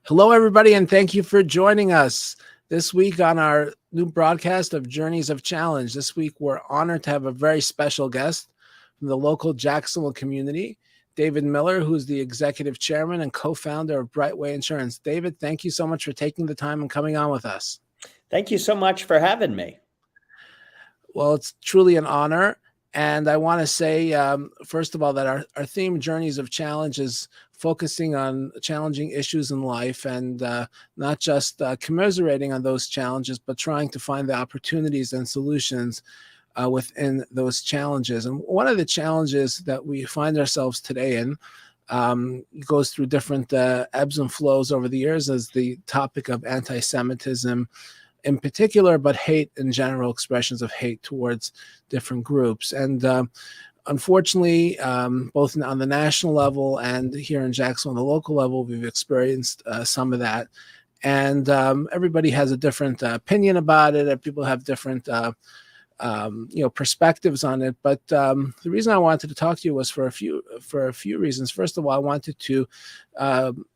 Hello, everybody, and thank you for joining us this week on our new broadcast of Journeys of Challenge. This week, we're honored to have a very special guest from the local Jacksonville community, David Miller, who's the executive chairman and co-founder of Brightway Insurance. David, thank you so much for taking the time and coming on with us. Thank you so much for having me. Well, it's truly an honor. And I want to say, first of all, that our theme, Journeys of Challenge, is focusing on challenging issues in life and not just commiserating on those challenges, but trying to find the opportunities and solutions within those challenges. And one of the challenges that we find ourselves today in goes through different ebbs and flows over the years is the topic of anti-Semitism in particular, but hate in general, expressions of hate towards different groups. And unfortunately, both on the national level and here in Jacksonville, on the local level, we've experienced some of that. And everybody has a different opinion about it. People have different perspectives on it. But the reason I wanted to talk to you was for a few reasons. First of all, I wanted to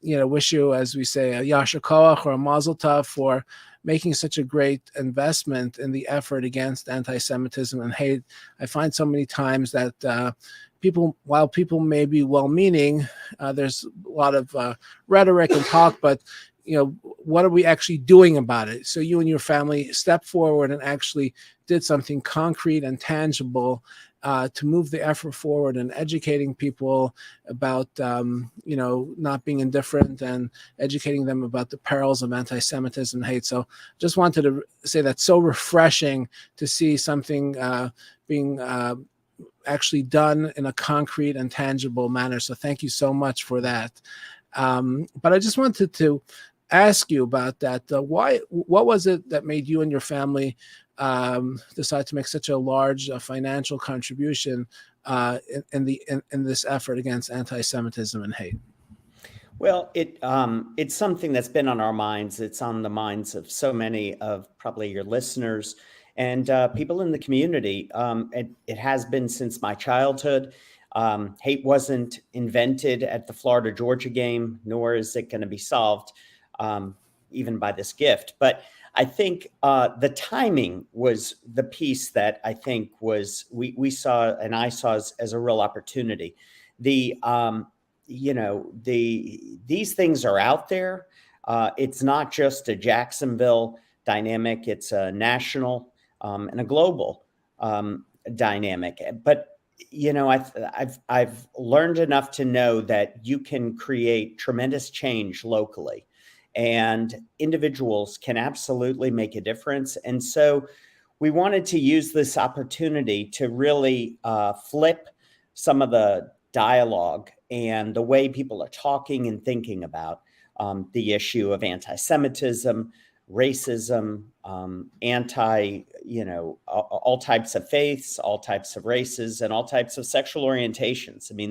wish you, as we say, a Yasher Koach or a Mazel Tov for making such a great investment in the effort against anti-Semitism and hate. I find so many times that while people may be well-meaning, there's a lot of rhetoric and talk, but what are we actually doing about it? So you and your family stepped forward and actually did something concrete and tangible to move the effort forward and educating people about, not being indifferent and educating them about the perils of anti-Semitism and hate. So just wanted to say that's so refreshing to see something being actually done in a concrete and tangible manner. So thank you so much for that. But I just wanted to ask you about that. What was it that made you and your family decide to make such a large financial contribution in this effort against anti-Semitism and hate? Well, it's something that's been on our minds. It's on the minds of so many of probably your listeners and people in the community. It has been since my childhood. Hate wasn't invented at the Florida-Georgia game, nor is it going to be solved even by this gift. But I think the timing was the piece that I think was we saw and I saw as a real opportunity. These things are out there. It's not just a Jacksonville dynamic; it's a national and a global dynamic. But I've learned enough to know that you can create tremendous change locally. And individuals can absolutely make a difference. And so we wanted to use this opportunity to really flip some of the dialogue and the way people are talking and thinking about the issue of anti-Semitism, racism, all types of faiths, all types of races, and all types of sexual orientations. I mean,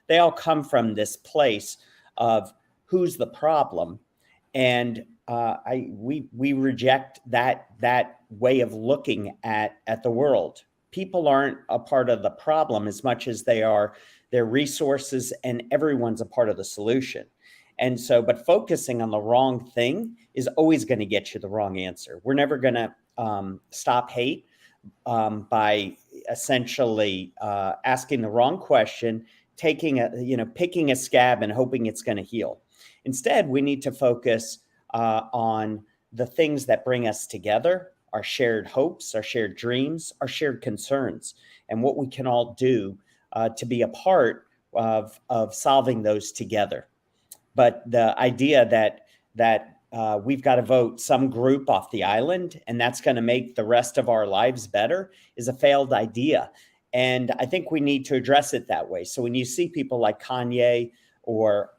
they all come from this place of who's the problem. And we reject that way of looking at the world. People aren't a part of the problem as much as they are their resources, and everyone's a part of the solution. And so, but focusing on the wrong thing is always going to get you the wrong answer. We're never going to stop hate by essentially asking the wrong question, picking a scab and hoping it's going to heal. Instead, we need to focus on the things that bring us together, our shared hopes, our shared dreams, our shared concerns, and what we can all do to be a part of solving those together. But the idea that we've got to vote some group off the island and that's going to make the rest of our lives better is a failed idea. And I think we need to address it that way. So when you see people like Kanye or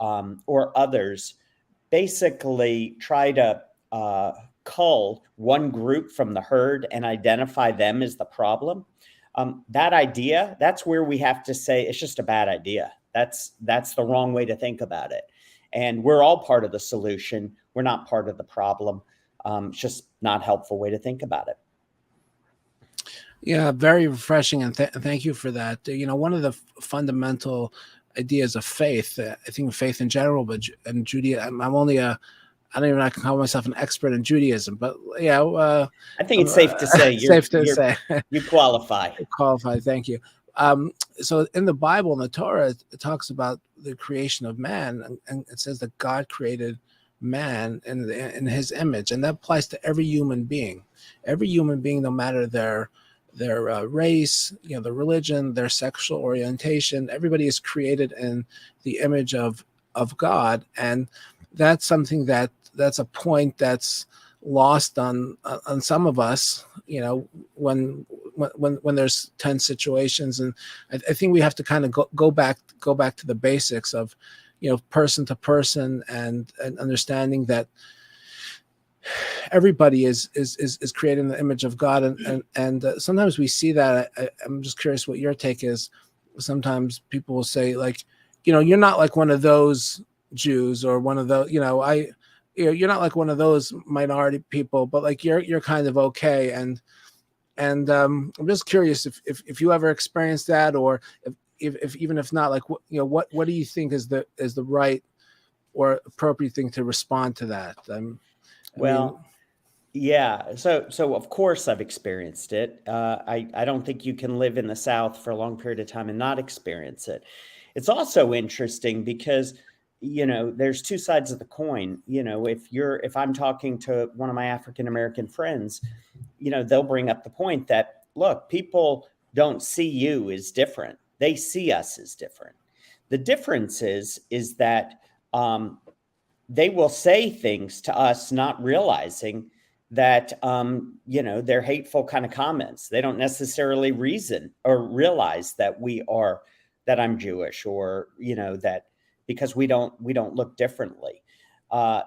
others basically try to cull one group from the herd and identify them as the problem, that idea, that's where we have to say it's just a bad idea. That's the wrong way to think about it. And we're all part of the solution. We're not part of the problem. It's just not a helpful way to think about it. Yeah, very refreshing, and thank you for that. One of the fundamental ideas of faith. I think faith in general, but and Judaism. I'm only a I don't even know, I can call myself an expert in Judaism, but yeah, I think it's safe to say safe to say. you qualify. Qualified. Thank you. So in the Bible, in the Torah, it talks about the creation of man, and it says that God created man in His image, and that applies to every human being. Every human being, no matter their race, their religion, their sexual orientation, everybody is created in the image of God, and that's something that's a point that's lost on some of us, when there's tense situations. And I think we have to kind of go back to the basics of, person to person, and understanding that everybody is created in the image of God. And sometimes we see that. I'm just curious what your take is. Sometimes people will say, like, you're not like one of those Jews, or one of those, you're not like one of those minority people, but like you're kind of okay. And I'm just curious if you ever experienced that, or if even if not, like, what do you think is the right or appropriate thing to respond to that? Yeah. So of course I've experienced it. I don't think you can live in the South for a long period of time and not experience it. It's also interesting because, there's two sides of the coin. If I'm talking to one of my African American friends, they'll bring up the point that, look, people don't see you as different. They see us as different. The difference is that they will say things to us not realizing that, they're hateful kind of comments. They don't necessarily reason or realize that I'm Jewish, or, that because we don't look differently.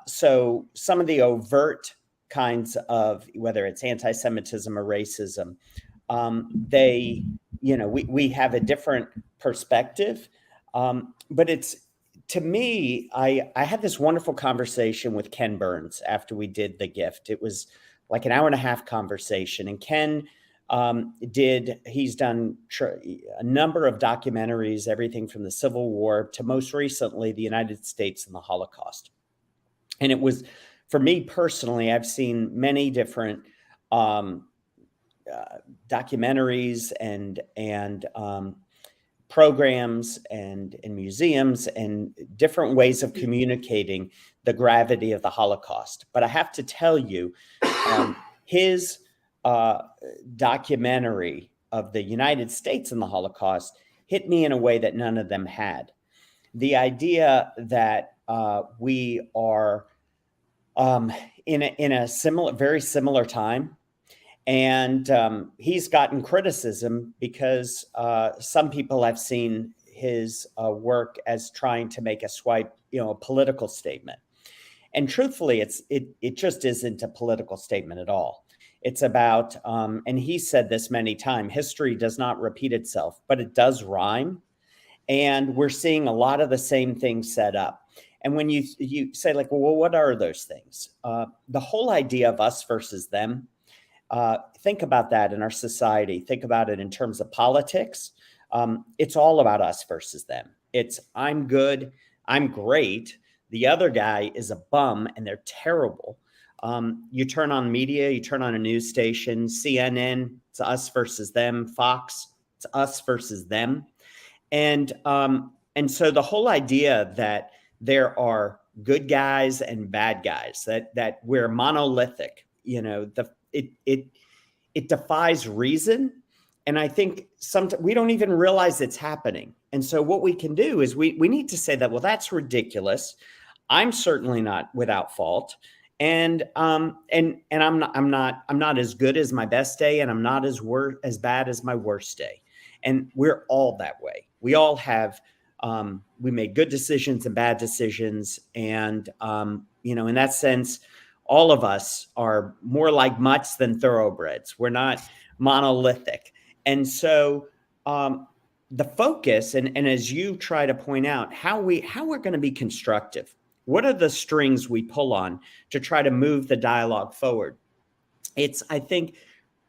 So some of the overt kinds of, whether it's anti-Semitism or racism, we have a different perspective. But to me, I had this wonderful conversation with Ken Burns after we did The Gift. It was like an hour and a half conversation. And Ken he's done a number of documentaries, everything from the Civil War to most recently the United States and the Holocaust. And it was, for me personally, I've seen many different documentaries and programs and museums and different ways of communicating the gravity of the Holocaust. But I have to tell you, his documentary of the United States and the Holocaust hit me in a way that none of them had. The idea that we are in a very similar time. And he's gotten criticism because some people have seen his work as trying to make a political statement. And truthfully, it just isn't a political statement at all. It's about, and he said this many times, history does not repeat itself, but it does rhyme. And we're seeing a lot of the same things set up. And when you say, like, well, what are those things? The whole idea of us versus them. Think about that in our society. Think about it in terms of politics. It's all about us versus them. It's, I'm good, I'm great. The other guy is a bum and they're terrible. You turn on media, you turn on a news station, CNN, it's us versus them. Fox, it's us versus them. And so the whole idea that there are good guys and bad guys, that we're monolithic, it defies reason. And I think sometimes we don't even realize it's happening. And so what we can do is we need to say that, well, that's ridiculous. I'm certainly not without fault. And I'm not as good as my best day, and I'm not as bad as my worst day. And we're all that way. We all have, we make good decisions and bad decisions. And, in that sense, all of us are more like mutts than thoroughbreds. We're not monolithic. And so the focus, and as you try to point out, how we're going to be constructive. What are the strings we pull on to try to move the dialogue forward? It's, I think,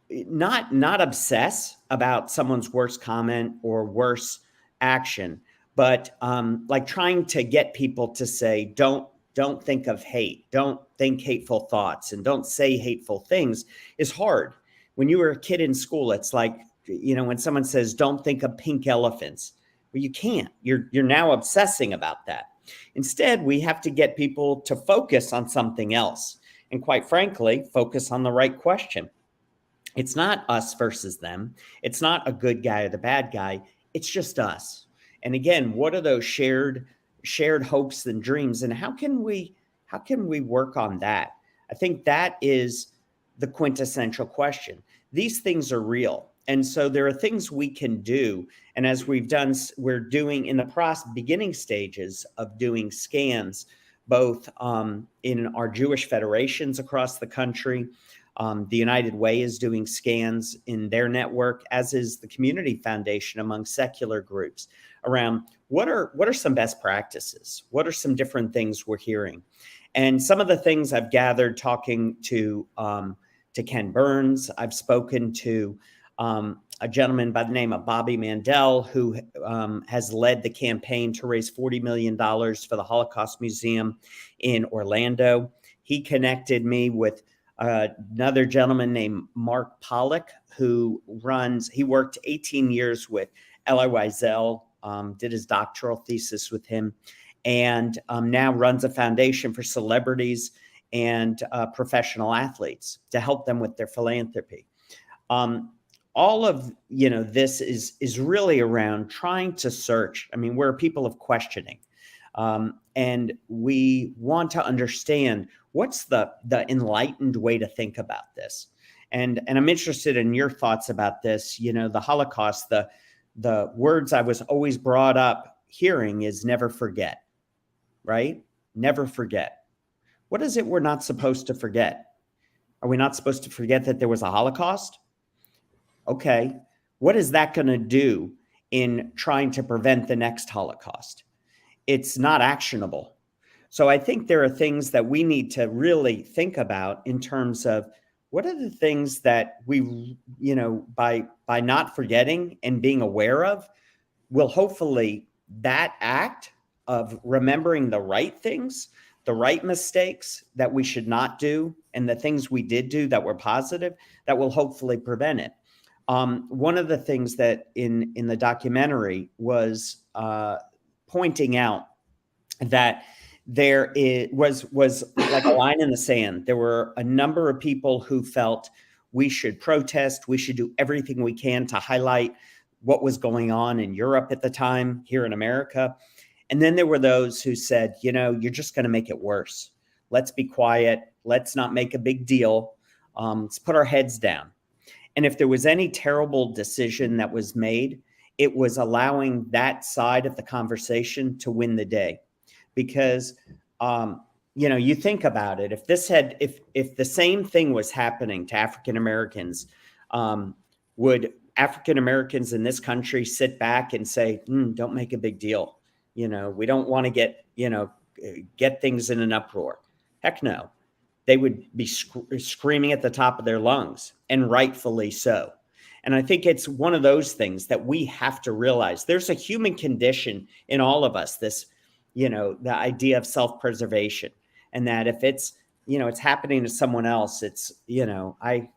not obsess about someone's worst comment or worse action, but like trying to get people to say, don't think of hate, don't think hateful thoughts, and don't say hateful things is hard. When you were a kid in school, it's like, when someone says, don't think of pink elephants, well, you can't. You're now obsessing about that. Instead, we have to get people to focus on something else. And quite frankly, focus on the right question. It's not us versus them. It's not a good guy or the bad guy. It's just us. And again, what are those shared hopes and dreams? And how can we work on that? I think that is the quintessential question. These things are real. And so there are things we can do. And as we're doing in the beginning stages of doing scans, both in our Jewish federations across the country. The United Way is doing scans in their network, as is the Community Foundation among secular groups, around what are some best practices? What are some different things we're hearing? And some of the things I've gathered talking to Ken Burns. I've spoken to a gentleman by the name of Bobby Mandel, who has led the campaign to raise $40 million for the Holocaust Museum in Orlando. He connected me with another gentleman named Mark Pollock, he worked 18 years with Elie Wiesel, did his doctoral thesis with him, and now runs a foundation for celebrities and professional athletes to help them with their philanthropy. All of this is really around trying to search. I mean, we're people of questioning, and we want to understand what's the enlightened way to think about this. And I'm interested in your thoughts about this. The Holocaust, the words I was always brought up hearing is never forget, right? Never forget. What is it we're not supposed to forget? Are we not supposed to forget that there was a Holocaust? Okay, what is that going to do in trying to prevent the next Holocaust? It's not actionable. So I think there are things that we need to really think about in terms of what are the things that we, by not forgetting and being aware of, will hopefully that act of remembering the right things, the right mistakes that we should not do, and the things we did do that were positive, that will hopefully prevent it. One of the things that in the documentary was pointing out that there was like a line in the sand. There were a number of people who felt we should protest, we should do everything we can to highlight what was going on in Europe at the time, here in America. And then there were those who said, you're just going to make it worse. Let's be quiet. Let's not make a big deal. Let's put our heads down. And if there was any terrible decision that was made, it was allowing that side of the conversation to win the day. Because, you think about it, if the same thing was happening to African Americans, would African Americans in this country sit back and say, don't make a big deal? We don't want to get things in an uproar. Heck no. They would be screaming at the top of their lungs, and rightfully so. And I think it's one of those things that we have to realize. There's a human condition in all of us, this, the idea of self-preservation, and that if it's, it's happening to someone else, it's, I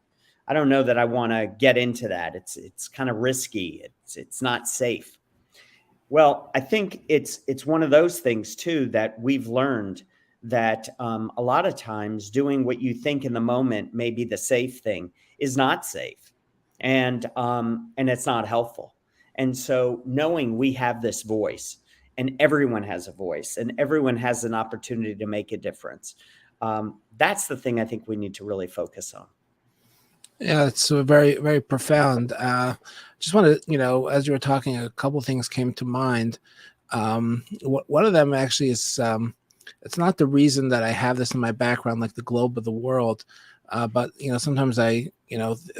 don't know that I want to get into that. It's kind of risky. It's not safe. Well, I think it's one of those things too, that we've learned that a lot of times doing what you think in the moment may be the safe thing is not safe, and it's not helpful. And so knowing we have this voice, and everyone has a voice, and everyone has an opportunity to make a difference, that's the thing I think we need to really focus on. Yeah, it's very, very profound. Just want to, as you were talking, a couple of things came to mind. One of them actually is, it's not the reason that I have this in my background, like the globe of the world, but sometimes I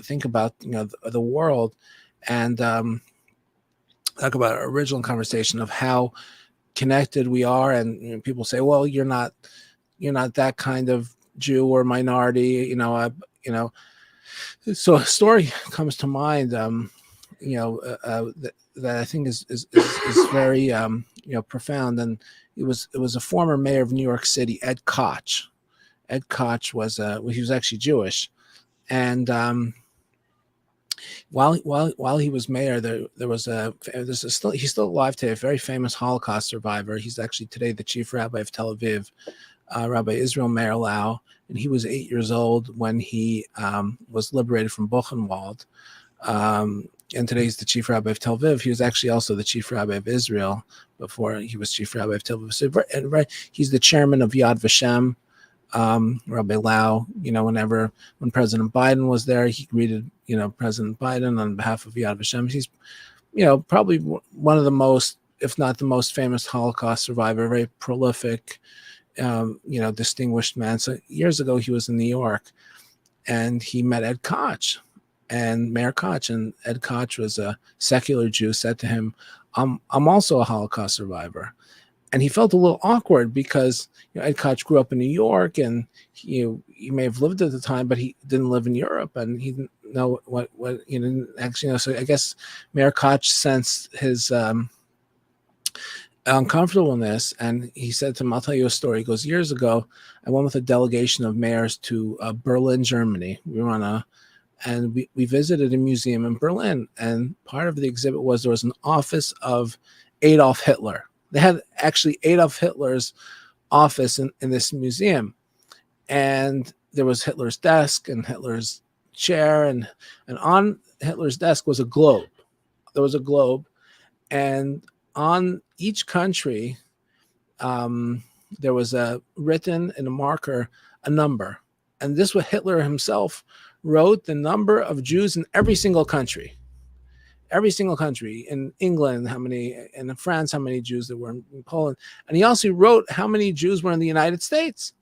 think about the world, and talk about our original conversation of how connected we are, and people say, well, you're not that kind of Jew or minority, So a story comes to mind. The that I think is very profound. And it was a former mayor of New York City, Ed Koch. Ed Koch was he was actually Jewish, and while he was mayor, there was he's still alive today, a very famous Holocaust survivor. He's actually today the chief rabbi of Tel Aviv, Rabbi Israel Meir Lau, and he was 8 years old when he was liberated from Buchenwald. And today he's the chief rabbi of Tel Aviv. He was actually also the chief rabbi of Israel before he was chief rabbi of Tel Aviv. So, he's the chairman of Yad Vashem. Rabbi Lau, when President Biden was there, he greeted, President Biden on behalf of Yad Vashem. He's, probably one of the most, if not the most famous Holocaust survivor, very prolific, distinguished man. So years ago, he was in New York and he met Ed Koch and Mayor Koch, and Ed Koch was a secular Jew, said to him, I'm also a Holocaust survivor. And he felt a little awkward because Ed Koch grew up in New York, and he may have lived at the time, but he didn't live in Europe, and he didn't know what actually. So I guess Mayor Koch sensed his uncomfortableness, and he said to him, "I'll tell you a story." He goes, "Years ago, I went with a delegation of mayors to Berlin, Germany. We were and we visited a museum in Berlin, and part of the exhibit was there was an office of Adolf Hitler. They had actually Adolf Hitler's office in this museum. And there was Hitler's desk and Hitler's chair. And on Hitler's desk was a globe. There was a globe. And on each country, there was written in a marker a number. And this was Hitler himself wrote the number of Jews in every single country. Every single country, in England, how many, in France, how many Jews there were in Poland. And he also wrote how many Jews were in the United States.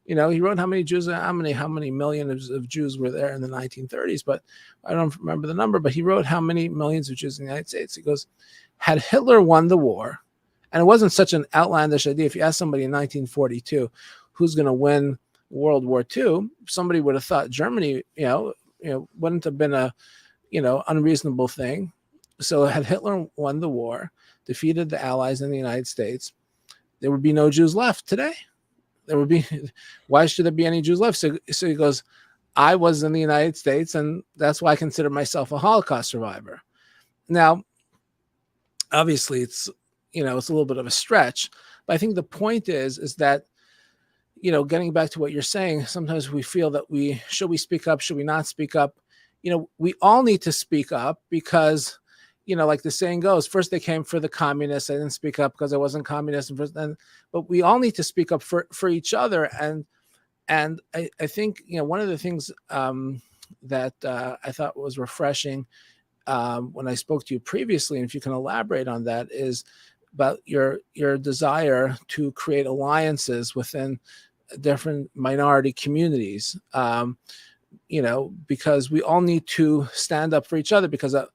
He wrote how many Jews, how many millions of Jews were there in the 1930s, but I don't remember the number, but he wrote how many millions of Jews in the United States. He goes, had Hitler won the war, and it wasn't such an outlandish idea. If you ask somebody in 1942, who's going to win World War II, somebody would have thought Germany, wouldn't have been a, unreasonable thing. So had Hitler won the war, defeated the Allies in the United States, there would be no Jews left today. Why should there be any Jews left? So he goes, I was in the United States, and that's why I consider myself a Holocaust survivor. Now, obviously it's a little bit of a stretch, but I think the point is that, getting back to what you're saying, sometimes we feel that should we speak up? Should we not speak up? We all need to speak up because, like the saying goes, first they came for the communists. I didn't speak up because I wasn't communist. But we all need to speak up for each other. And I think, one of the things that I thought was refreshing when I spoke to you previously, and if you can elaborate on that, is about your desire to create alliances within different minority communities. Because we all need to stand up for each other because, at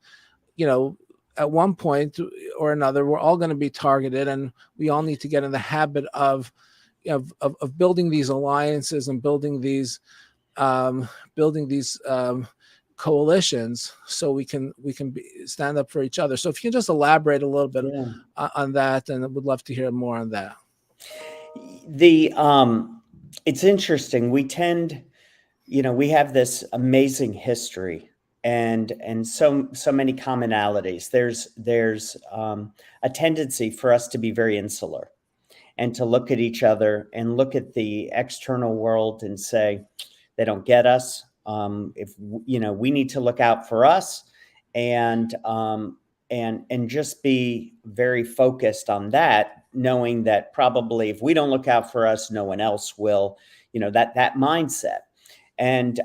one point or another, we're all going to be targeted, and we all need to get in the habit of building these alliances and building these coalitions so we can stand up for each other. So if you can just elaborate a little bit on that, and I would love to hear more on that. It's interesting. We tend, we have this amazing history and so many commonalities. There's a tendency for us to be very insular and to look at each other and look at the external world and say, they don't get us. We need to look out for us and just be very focused on that, knowing that probably if we don't look out for us, no one else will, that mindset. And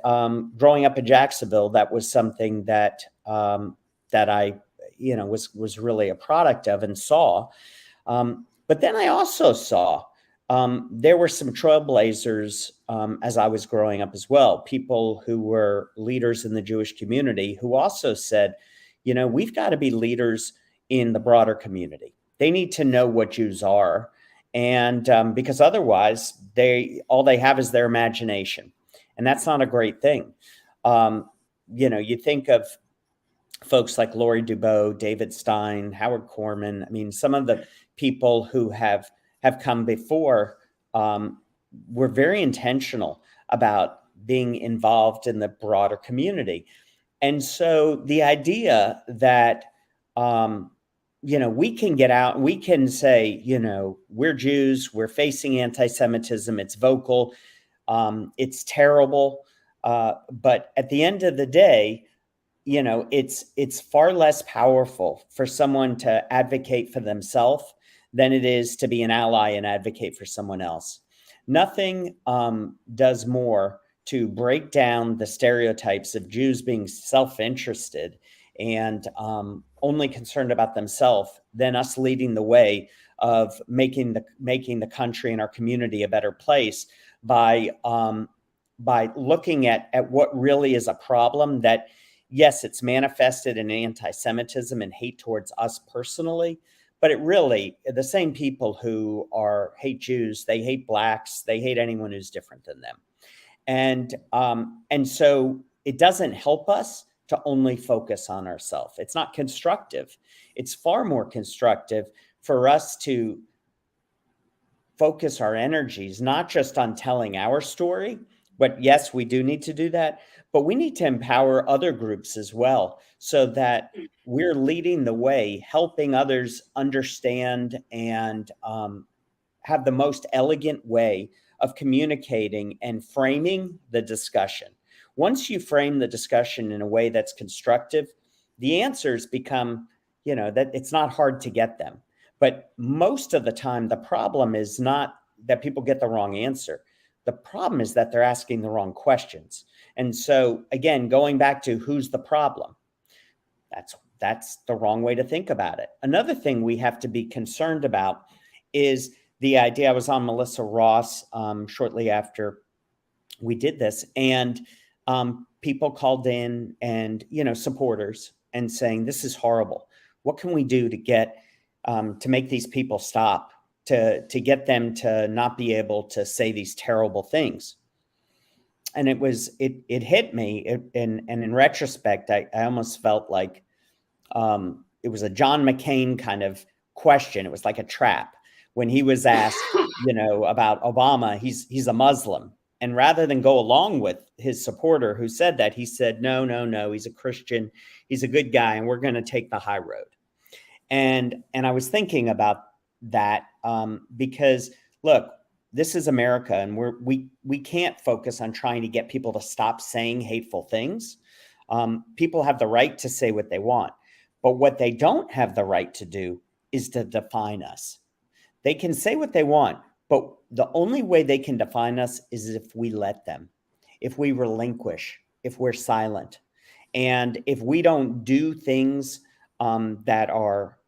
growing up in Jacksonville, that was something that I, was really a product of and saw. But then I also saw there were some trailblazers as I was growing up as well, people who were leaders in the Jewish community who also said, we've got to be leaders in the broader community. They need to know what Jews are. And because otherwise all they have is their imagination. And that's not a great thing. You think of folks like Laurie Dubois, David Stein, Howard Corman. I mean, some of the people who have come before were very intentional about being involved in the broader community. And so the idea that, we can get out, we can say, we're Jews, we're facing anti-Semitism, it's vocal, it's terrible. But at the end of the day, it's far less powerful for someone to advocate for themselves than it is to be an ally and advocate for someone else. Nothing does more to break down the stereotypes of Jews being self-interested and only concerned about themselves than us leading the way of making the country and our community a better place by looking at what really is a problem that, yes, it's manifested in anti-Semitism and hate towards us personally, but it really, the same people who hate Jews, they hate Blacks, they hate anyone who's different than them. And so it doesn't help us to only focus on ourselves. It's not constructive. It's far more constructive for us to focus our energies, not just on telling our story, but yes, we do need to do that, but we need to empower other groups as well so that we're leading the way, helping others understand and have the most elegant way of communicating and framing the discussion. Once you frame the discussion in a way that's constructive, the answers become, that it's not hard to get them. But most of the time, the problem is not that people get the wrong answer. The problem is that they're asking the wrong questions. And so, again, going back to who's the problem, that's the wrong way to think about it. Another thing we have to be concerned about is the idea. I was on Melissa Ross shortly after we did this, and people called in and, supporters and saying, this is horrible. What can we do to get to make these people stop, to get them to not be able to say these terrible things? And it hit me. And in retrospect, I almost felt like it was a John McCain kind of question. It was like a trap when he was asked, about Obama, he's a Muslim. And rather than go along with his supporter who said that, he said, no, he's a Christian. He's a good guy. And we're going to take the high road. And I was thinking about that because, look, this is America, and we can't focus on trying to get people to stop saying hateful things. People have the right to say what they want, but what they don't have the right to do is to define us. They can say what they want, but the only way they can define us is if we let them, if we relinquish, if we're silent, and if we don't do things that are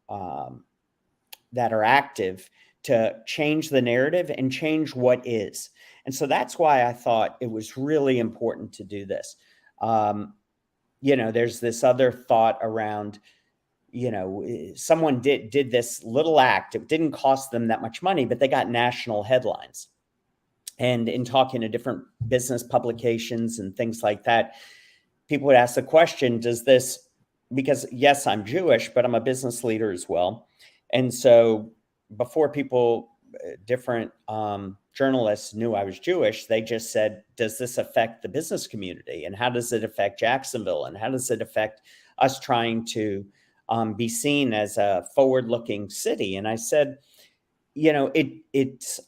active to change the narrative and change what is. And so that's why I thought it was really important to do this. There's this other thought around, someone did this little act. It didn't cost them that much money, but they got national headlines. And in talking to different business publications and things like that, people would ask the question, does this, because yes, I'm Jewish, but I'm a business leader as well. And so before different journalists knew I was Jewish, they just said, does this affect the business community? And how does it affect Jacksonville? And how does it affect us trying to be seen as a forward-looking city? And I said, it's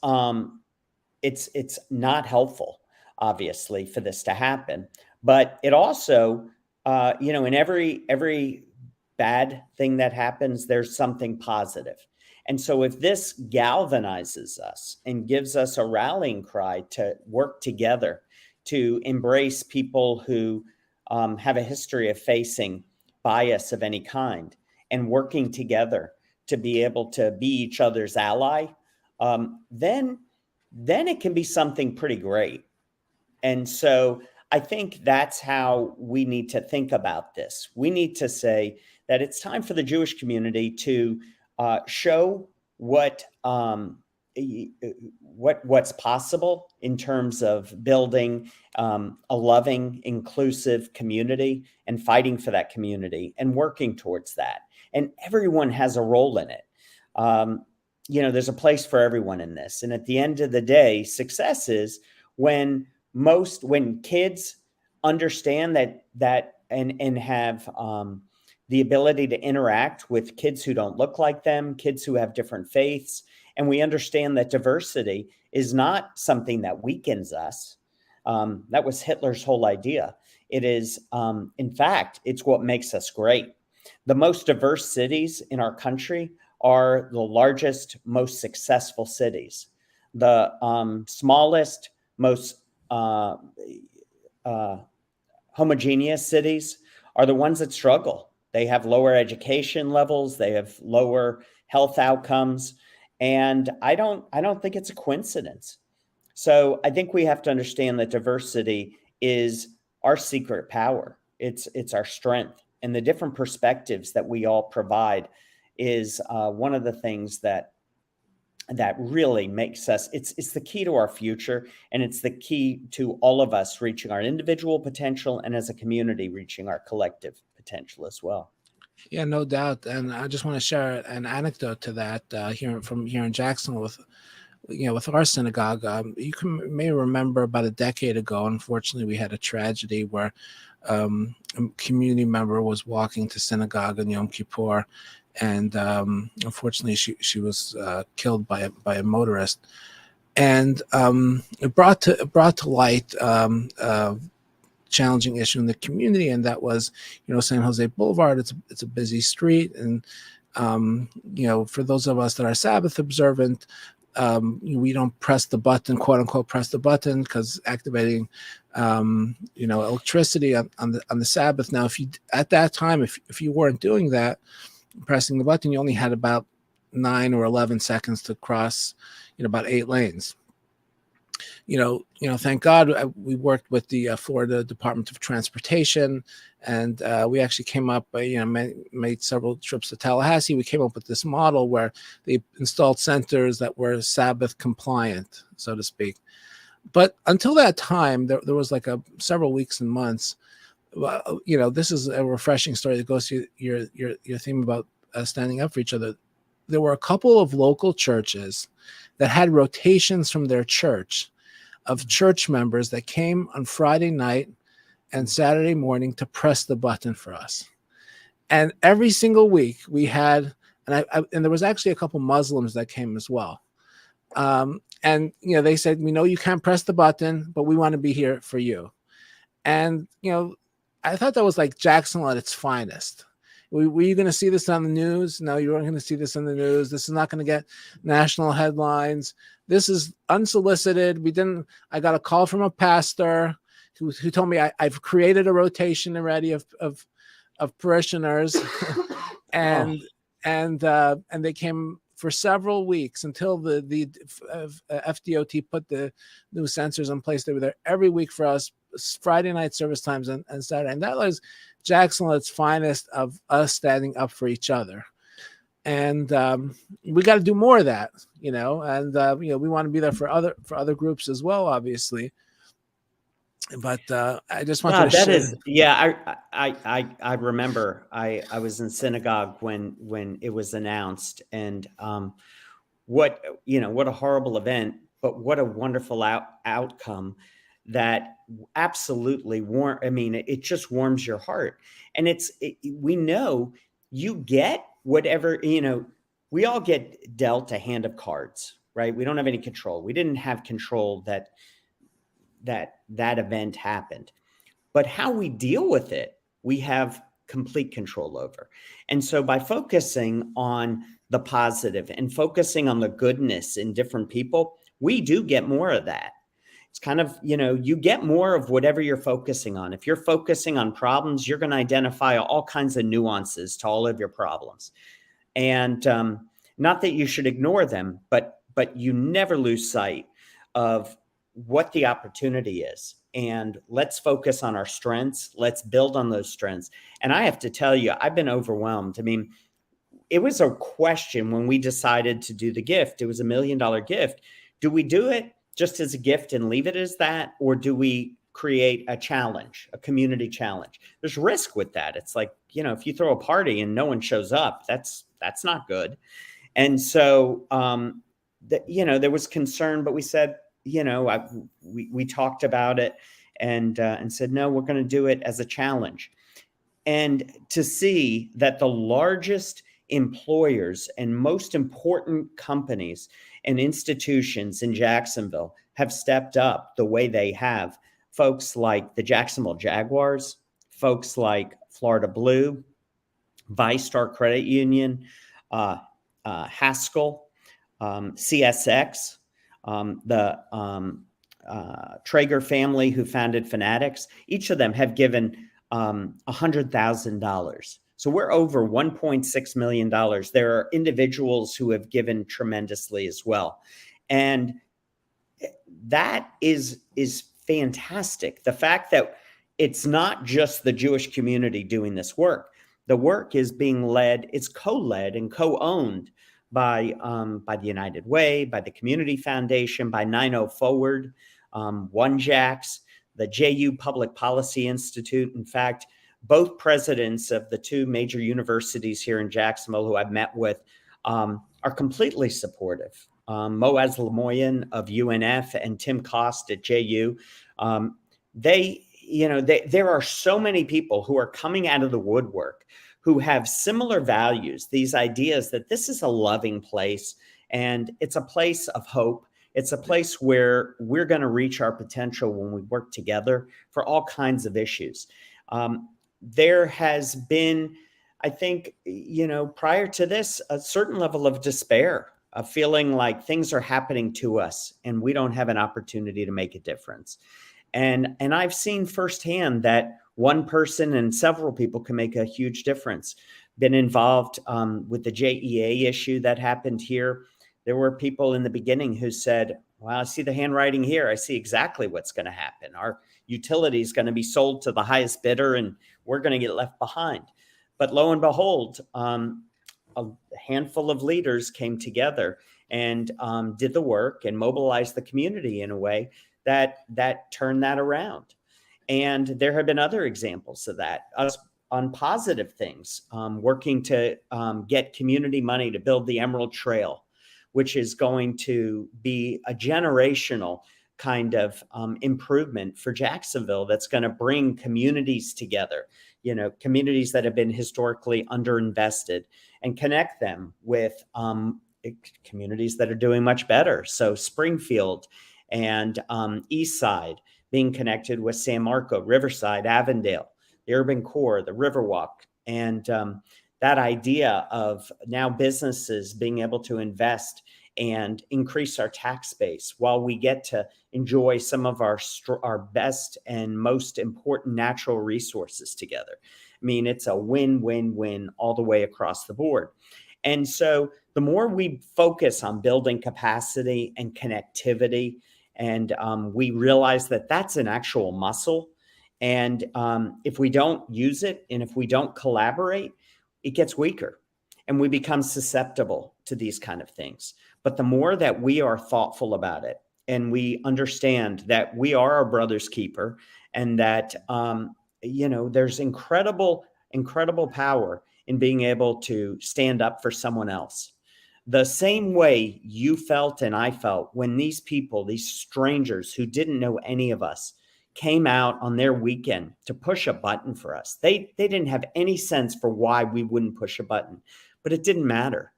not helpful, obviously, for this to happen. But it also, in every bad thing that happens, there's something positive. And so if this galvanizes us and gives us a rallying cry to work together, to embrace people who have a history of facing bias of any kind and working together to be able to be each other's ally, then it can be something pretty great. And so I think that's how we need to think about this. We need to say that it's time for the Jewish community to show what what's possible in terms of building a loving, inclusive community and fighting for that community and working towards that. And everyone has a role in it. There's a place for everyone in this. And at the end of the day, success is when kids understand that and have the ability to interact with kids who don't look like them, kids who have different faiths. And we understand that diversity is not something that weakens us. That was Hitler's whole idea. It is, in fact, it's what makes us great. The most diverse cities in our country are the largest, most successful cities. The smallest, most homogeneous cities are the ones that struggle. They have lower education levels. They have lower health outcomes. And I don't think it's a coincidence. So I think we have to understand that diversity is our secret power. It's our strength. And the different perspectives that we all provide is one of the things that really makes us, it's the key to our future. And it's the key to all of us reaching our individual potential and as a community reaching our collective potential as well. Yeah, no doubt. And I just want to share an anecdote to that here in Jacksonville with our synagogue. May remember about a decade ago, unfortunately, we had a tragedy where a community member was walking to synagogue on Yom Kippur, and unfortunately, she was killed by a motorist. And it brought to light challenging issue in the community, and that was, San Jose Boulevard. It's a busy street, and for those of us that are Sabbath observant, we don't press the button, quote unquote, press the button, because activating, electricity on the Sabbath. Now, at that time, if you weren't doing that, pressing the button, you only had about 9 or 11 seconds to cross, about 8 lanes. Thank God we worked with the Florida Department of Transportation, and we actually came up, made several trips to Tallahassee. We came up with this model where they installed centers that were Sabbath compliant, so to speak. But until that time, there was like several weeks and months. This is a refreshing story that goes to your theme about standing up for each other. There were a couple of local churches that had rotations from their church of church members that came on Friday night and Saturday morning to press the button for us. And every single week we had, and there was actually a couple Muslims that came as well. And they said, we know you can't press the button, but we want to be here for you. And I thought that was like Jacksonville at its finest. Were you going to see this on the news? No, you weren't going to see this on the news. This is not going to get national headlines. This is unsolicited. I got a call from a pastor who told me I've created a rotation already of parishioners, and they came for several weeks until the FDOT put the new sensors in place. They were there every week for us, Friday night service times and Saturday. And that was Jacksonville at its finest of us standing up for each other. And we got to do more of that, and we want to be there for other groups as well, obviously. But I just want to share. I remember I was in synagogue when it was announced, and what a horrible event, but what a wonderful outcome that absolutely it just warms your heart. And we know you get whatever, we all get dealt a hand of cards, right? We don't have any control. We didn't have control that event happened, but how we deal with it, we have complete control over. And so by focusing on the positive and focusing on the goodness in different people, we do get more of that. It's kind of, you get more of whatever you're focusing on. If you're focusing on problems, you're going to identify all kinds of nuances to all of your problems. And not that you should ignore them, but you never lose sight of what the opportunity is. And let's focus on our strengths. Let's build on those strengths. And I have to tell you, I've been overwhelmed. it was a question when we decided to do the gift. It was $1 million gift. Do we do it just as a gift and leave it as that? Or do we create a challenge, a community challenge? There's risk with that. It's like, if you throw a party and no one shows up, that's not good. And so, there was concern, but we said, we talked about it and said, no, we're going to do it as a challenge. And to see that the largest employers and most important companies and institutions in Jacksonville have stepped up the way they have, folks like the Jacksonville Jaguars, folks like Florida Blue, ViStar Credit Union, Haskell, CSX, the Traeger family who founded Fanatics, each of them have given $100,000. So we're over $1.6 million. There are individuals who have given tremendously as well. And that is fantastic. The fact that it's not just the Jewish community doing this work. The work is being led, it's co-led and co-owned by the United Way, by the Community Foundation, by 90 Forward, One Jacks, the JU Public Policy Institute. In fact, both presidents of the two major universities here in Jacksonville who I've met with are completely supportive. Moaz Lamoyan of UNF and Tim Cost at JU. There are so many people who are coming out of the woodwork who have similar values, these ideas that this is a loving place and it's a place of hope. It's a place where we're going to reach our potential when we work together for all kinds of issues. There has been, I think, prior to this, a certain level of despair, of feeling like things are happening to us and we don't have an opportunity to make a difference. And I've seen firsthand that one person and several people can make a huge difference. Been involved with the JEA issue that happened here. There were people in the beginning who said, well, I see the handwriting here. I see exactly what's going to happen. Our utility is going to be sold to the highest bidder and we're going to get left behind. But lo and behold, a handful of leaders came together and did the work and mobilized the community in a way that turned that around. And there have been other examples of that, us on positive things, working to get community money to build the Emerald Trail, which is going to be a generational kind of improvement for Jacksonville that's going to bring communities together, communities that have been historically underinvested and connect them with communities that are doing much better. So Springfield and East Side being connected with San Marco, Riverside, Avondale, the Urban Core, the Riverwalk, and that idea of now businesses being able to invest and increase our tax base while we get to enjoy some of our best and most important natural resources together. I mean, it's a win-win-win all the way across the board. And so the more we focus on building capacity and connectivity, and we realize that that's an actual muscle. And if we don't use it and if we don't collaborate, it gets weaker and we become susceptible to these kind of things. But the more that we are thoughtful about it and we understand that we are our brother's keeper and that, there's incredible power in being able to stand up for someone else. The same way you felt and I felt when these people, these strangers who didn't know any of us, came out on their weekend to push a button for us. They didn't have any sense for why we wouldn't push a button, but it didn't matter.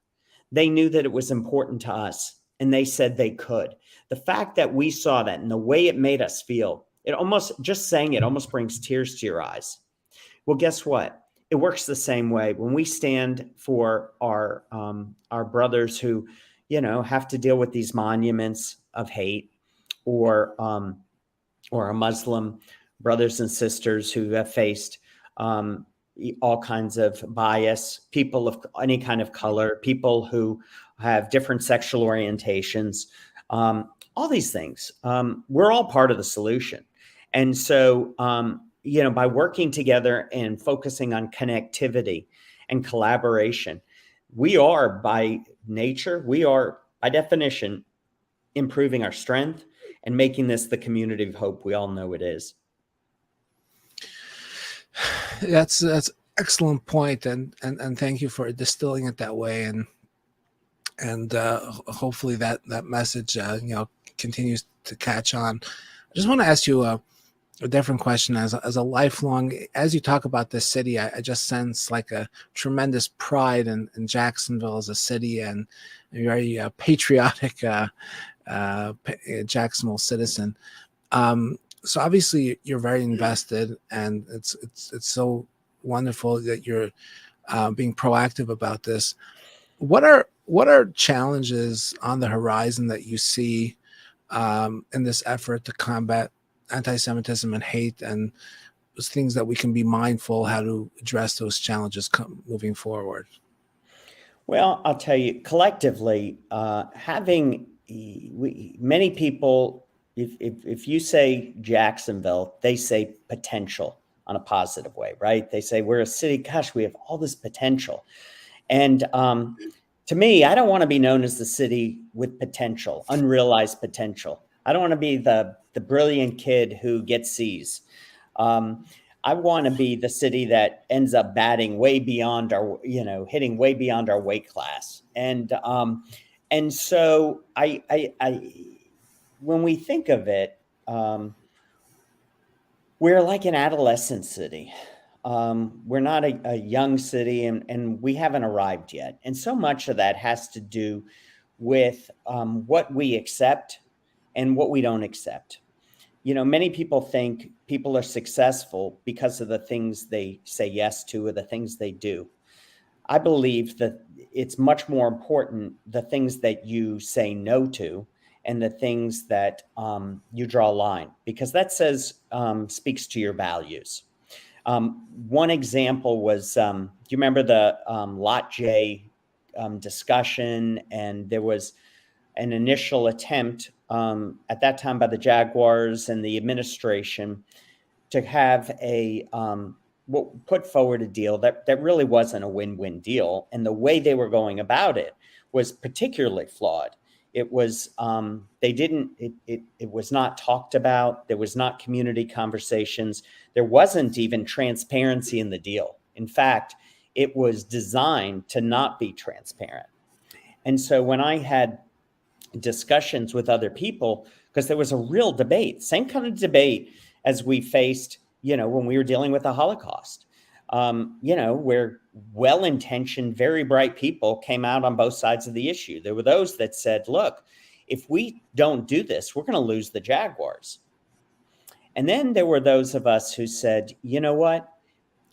They knew that it was important to us and they said they could. The fact that we saw that and the way it made us feel, just saying it almost brings tears to your eyes. Well, guess what? It works the same way when we stand for our brothers who, have to deal with these monuments of hate, or our Muslim brothers and sisters who have faced all kinds of bias, people of any kind of color, people who have different sexual orientations, all these things. We're all part of the solution. And so, by working together and focusing on connectivity and collaboration, we are by nature, we are by definition improving our strength and making this the community of hope we all know it is. That's excellent point, and thank you for distilling it that way, and hopefully that message continues to catch on. I just want to ask you a different question. As a lifelong, as you talk about this city, I just sense like a tremendous pride in Jacksonville as a city, and a very patriotic Jacksonville citizen. So obviously you're very invested, and it's so wonderful that you're being proactive about this. What are challenges on the horizon that you see in this effort to combat anti-Semitism and hate, and those things that we can be mindful how to address those challenges moving forward? Well, I'll tell you, collectively, many people, if you say Jacksonville, they say potential on a positive way, right? They say we're a city, gosh, we have all this potential. And to me, I don't want to be known as the city with potential, unrealized potential. I don't want to be the brilliant kid who gets C's. I want to be the city that ends up batting way beyond our, hitting way beyond our weight class. And so when we think of it, we're like an adolescent city. We're not a young city, and we haven't arrived yet. And so much of that has to do with what we accept and what we don't accept. Many people think people are successful because of the things they say yes to or the things they do. I believe that it's much more important the things that you say no to and the things that you draw a line, because that speaks to your values. One example was, do you remember the Lot J discussion? And there was an initial attempt at that time by the Jaguars and the administration to have put forward a deal that really wasn't a win-win deal. And the way they were going about it was particularly flawed. It was it was not talked about. There was not community conversations. There wasn't even transparency in the deal. In fact, it was designed to not be transparent. And so when I had discussions with other people, because there was a real debate, same kind of debate as we faced, when we were dealing with the Holocaust, where well-intentioned, very bright people came out on both sides of the issue. There were those that said, look, if we don't do this, we're going to lose the Jaguars. And then there were those of us who said, you know what?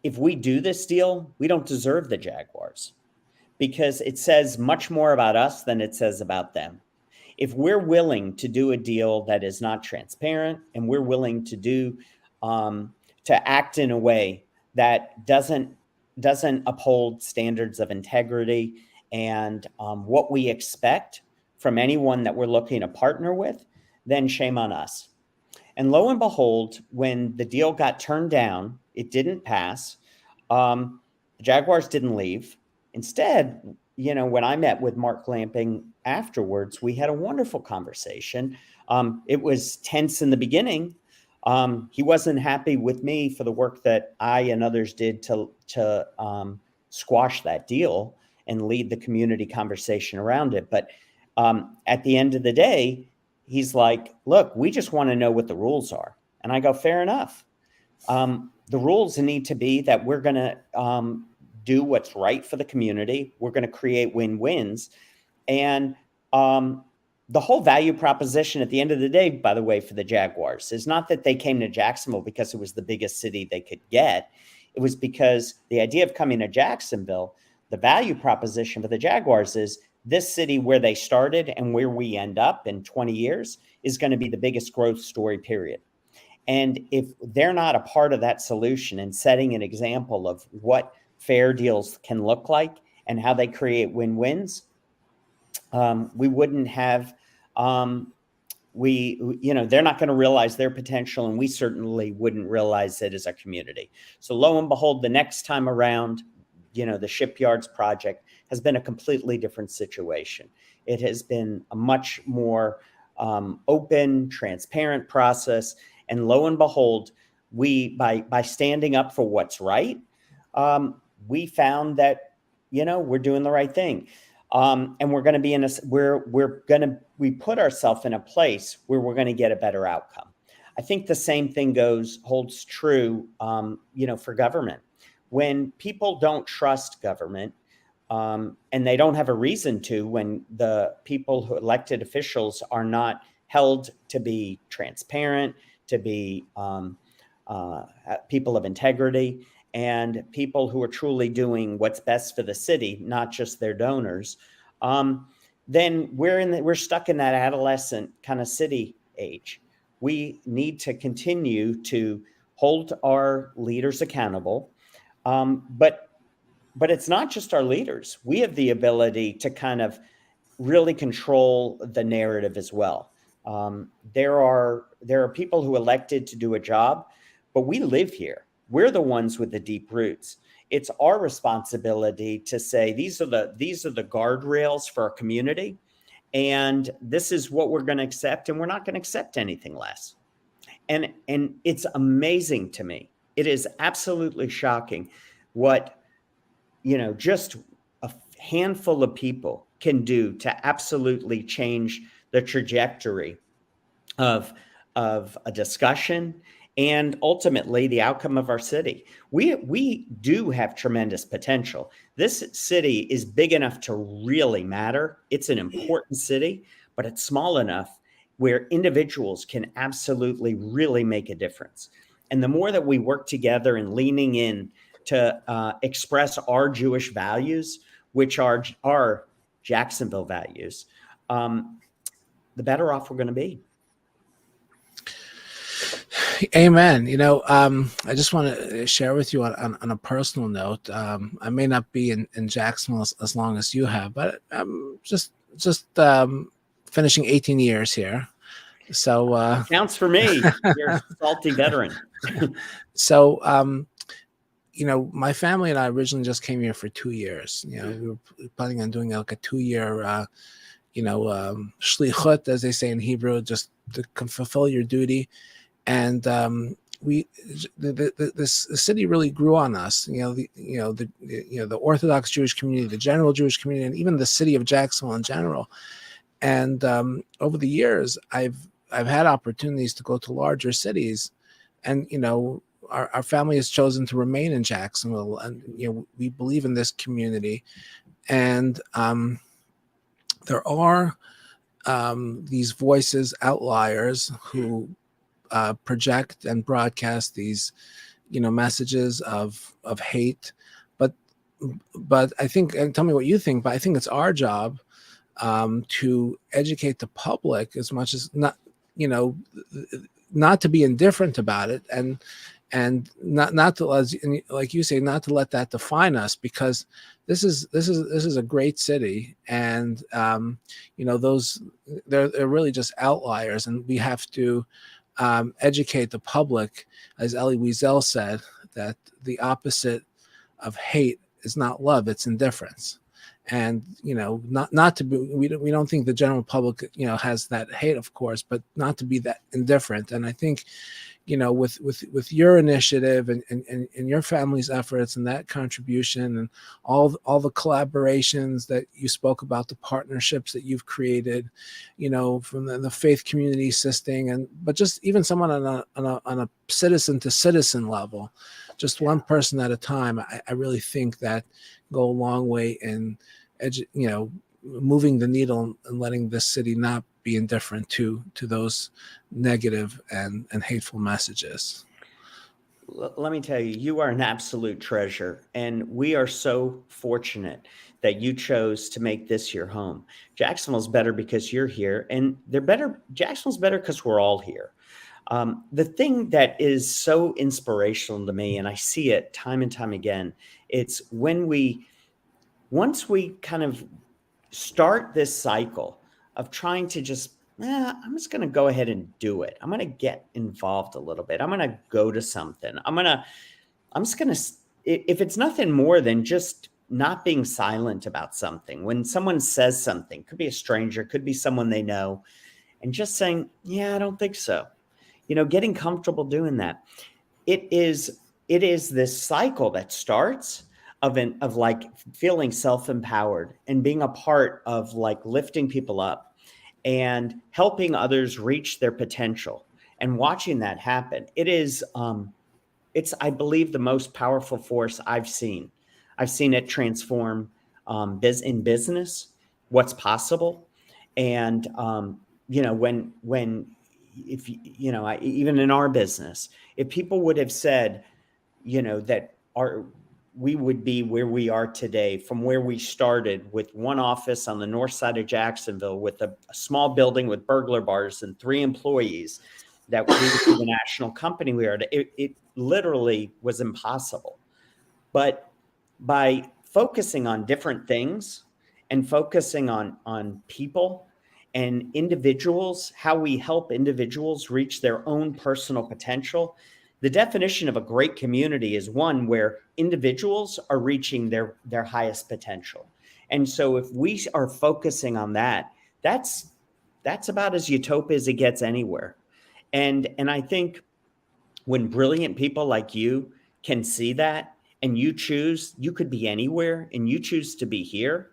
If we do this deal, we don't deserve the Jaguars, because it says much more about us than it says about them. If we're willing to do a deal that is not transparent, and we're willing to act in a way that doesn't uphold standards of integrity and what we expect from anyone that we're looking to partner with, then shame on us. And lo and behold, when the deal got turned down, it didn't pass. The Jaguars didn't leave. Instead, when I met with Mark Lamping afterwards, we had a wonderful conversation. It was tense in the beginning. He wasn't happy with me for the work that I and others did to squash that deal and lead the community conversation around it. But at the end of the day, he's like, look, we just want to know what the rules are. And I go, fair enough. The rules need to be that we're going to do what's right for the community. We're going to create win-wins. And the whole value proposition at the end of the day, by the way, for the Jaguars is not that they came to Jacksonville because it was the biggest city they could get. It was because the idea of coming to Jacksonville, the value proposition for the Jaguars is this city where they started and where we end up in 20 years is going to be the biggest growth story, period. And if they're not a part of that solution and setting an example of what fair deals can look like and how they create win-wins, we wouldn't have, they're not going to realize their potential, and we certainly wouldn't realize it as a community. So lo and behold, the next time around, the shipyards project has been a completely different situation. It has been a much more open, transparent process. And lo and behold, by standing up for what's right, we found that, we're doing the right thing. And we're going to be we put ourselves in a place where we're going to get a better outcome. I think the same thing holds true, for government. When people don't trust government, and they don't have a reason to, when the people who elected officials are not held to be transparent, to be people of integrity, and people who are truly doing what's best for the city, not just their donors, then we're stuck in that adolescent kind of city age. We need to continue to hold our leaders accountable, but it's not just our leaders. We have the ability to kind of really control the narrative as well. There are people who elected to do a job, but we live here. We're the ones with the deep roots. It's our responsibility to say these are the guardrails for our community, and this is what we're going to accept, and we're not going to accept anything less. And it's amazing to me. It is absolutely shocking what just a handful of people can do to absolutely change the trajectory of a discussion and ultimately the outcome of our city. We do have tremendous potential. This city is big enough to really matter. It's an important city, but it's small enough where individuals can absolutely really make a difference. And the more that we work together and leaning in to express our Jewish values, which are our Jacksonville values, the better off we're going to be. Amen. I just want to share with you on a personal note. I may not be in Jacksonville as long as you have, but I'm just finishing 18 years here. So counts for me. You're a salty veteran. So my family and I originally just came here for 2 years. We were planning on doing like a 2-year shlichut, as they say in Hebrew, just to fulfill your duty. And the city really grew on us. The Orthodox Jewish community, the general Jewish community, and even the city of Jacksonville in general. And over the years, I've had opportunities to go to larger cities, and our family has chosen to remain in Jacksonville, and we believe in this community. And there are these voices, outliers, who project and broadcast these messages of hate. But I think, and tell me what you think, but I think it's our job to educate the public as much as not to be indifferent about it, and not to, like you say, not to let that define us, because this is a great city, and those they're really just outliers, and we have to educate the public, as Elie Wiesel said, that the opposite of hate is not love, it's indifference. And not to be, we don't think the general public has that hate, of course, but not to be that indifferent. And I think with your initiative and your family's efforts and that contribution and all the collaborations that you spoke about, the partnerships that you've created, from the faith community assisting, but just even someone on a citizen to citizen level, just one person at a time, I really think that go a long way in moving the needle and letting this city not be indifferent to those negative and hateful messages. Let me tell you, you are an absolute treasure, and we are so fortunate that you chose to make this your home. Jacksonville's better because you're here, and Jacksonville's better because we're all here. The thing that is so inspirational to me, and I see it time and time again, it's once we kind of start this cycle of trying to I'm just going to go ahead and do it. I'm going to get involved a little bit. I'm going to go to something. I'm just going to if it's nothing more than just not being silent about something, when someone says something, could be a stranger, could be someone they know, and just saying, yeah, I don't think so. Getting comfortable doing that. It is this cycle that starts of like feeling self-empowered and being a part of like lifting people up and helping others reach their potential and watching that happen. It's, I believe, the most powerful force I've seen. I've seen it transform in business, what's possible. And when if even in our business, if people would have said, that we would be where we are today from where we started, with one office on the north side of Jacksonville with a small building with burglar bars and 3 employees, that we would be the national company we are. It literally was impossible. But by focusing on different things and focusing on people and individuals, how we help individuals reach their own personal potential. The definition of a great community is one where individuals are reaching their highest potential. And so if we are focusing on that, that's about as utopia as it gets anywhere. And I think when brilliant people like you can see that, and you could be anywhere and you choose to be here,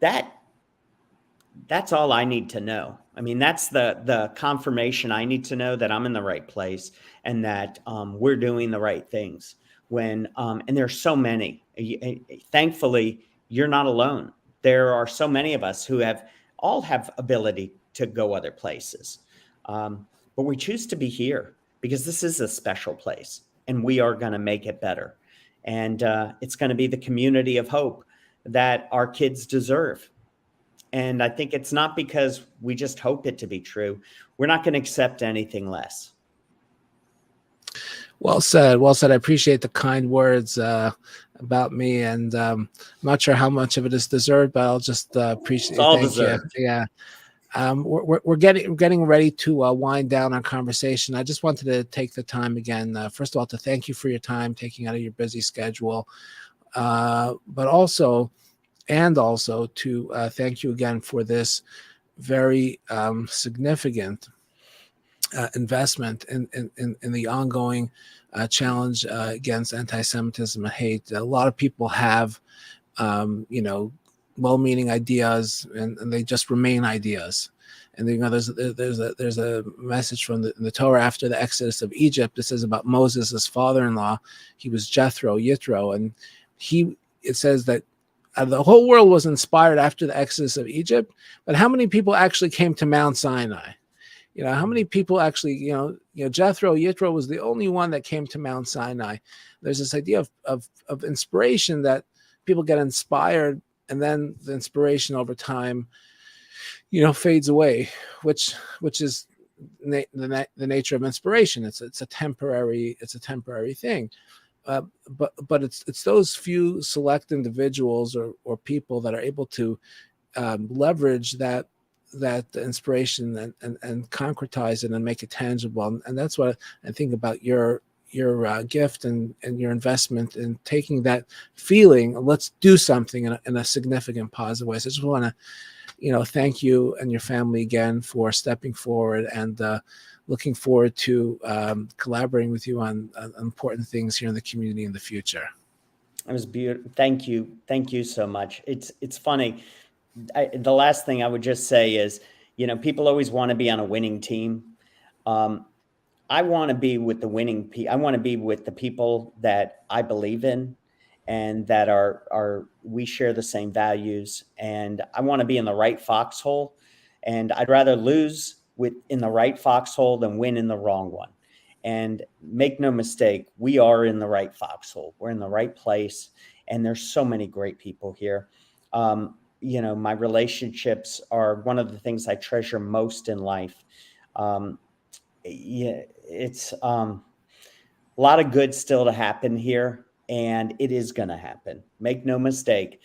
that's all I need to know. I mean, that's the confirmation I need to know that I'm in the right place and that we're doing the right things. And there's so many. Thankfully, you're not alone. There are so many of us who all have ability to go other places, but we choose to be here because this is a special place, and we are going to make it better. And it's going to be the community of hope that our kids deserve. And I think it's not because we just hope it to be true. We're not going to accept anything less. Well said. Well said. I appreciate the kind words about me, and I'm not sure how much of it is deserved, but I'll just appreciate. It's all Thank deserved. you. Yeah. We're getting ready to wind down our conversation. I just wanted to take the time again, first of all, to thank you for your time, taking out of your busy schedule, but also to thank you again for this very significant investment in the ongoing challenge against anti-Semitism and hate. A lot of people have, well-meaning ideas, and they just remain ideas. And there's a message from the Torah after the Exodus of Egypt. It says about Moses' father-in-law. He was Yitro, and it says that the whole world was inspired after the Exodus of Egypt. But how many people actually came to Mount Sinai? How many people actually, Yitro was the only one that came to Mount Sinai. There's this idea of inspiration, that people get inspired, and then the inspiration over time, fades away, which is the nature of inspiration. It's a temporary thing. But it's those few select individuals or people that are able to leverage that inspiration and concretize it and make it tangible. And that's what I think about your gift and your investment in taking that feeling, let's do something in a significant positive way. So I just want to, thank you and your family again for stepping forward, and looking forward to collaborating with you on important things here in the community in the future. It was beautiful. Thank you so much. It's funny. The last thing I would just say is, people always want to be on a winning team. I want to be with the winning I want to be with the people that I believe in, and that we share the same values. And I want to be in the right foxhole. And I'd rather lose in the right foxhole than win in the wrong one. And make no mistake, we are in the right foxhole. We're in the right place. And there's so many great people here. My relationships are one of the things I treasure most in life. It's a lot of good still to happen here, and it is going to happen. Make no mistake.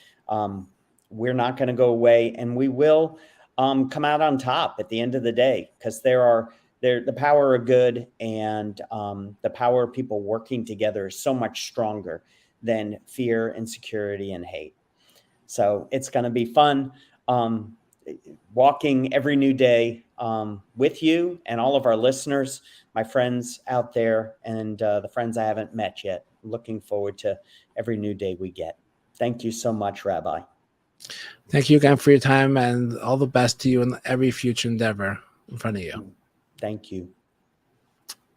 We're not going to go away, and we will come out on top at the end of the day, because the power of good and the power of people working together is so much stronger than fear, insecurity, and hate. So it's going to be fun walking every new day with you and all of our listeners, my friends out there, and the friends I haven't met yet. Looking forward to every new day we get. Thank you so much, Rabbi. Thank you again for your time, and all the best to you in every future endeavor in front of you. Thank you.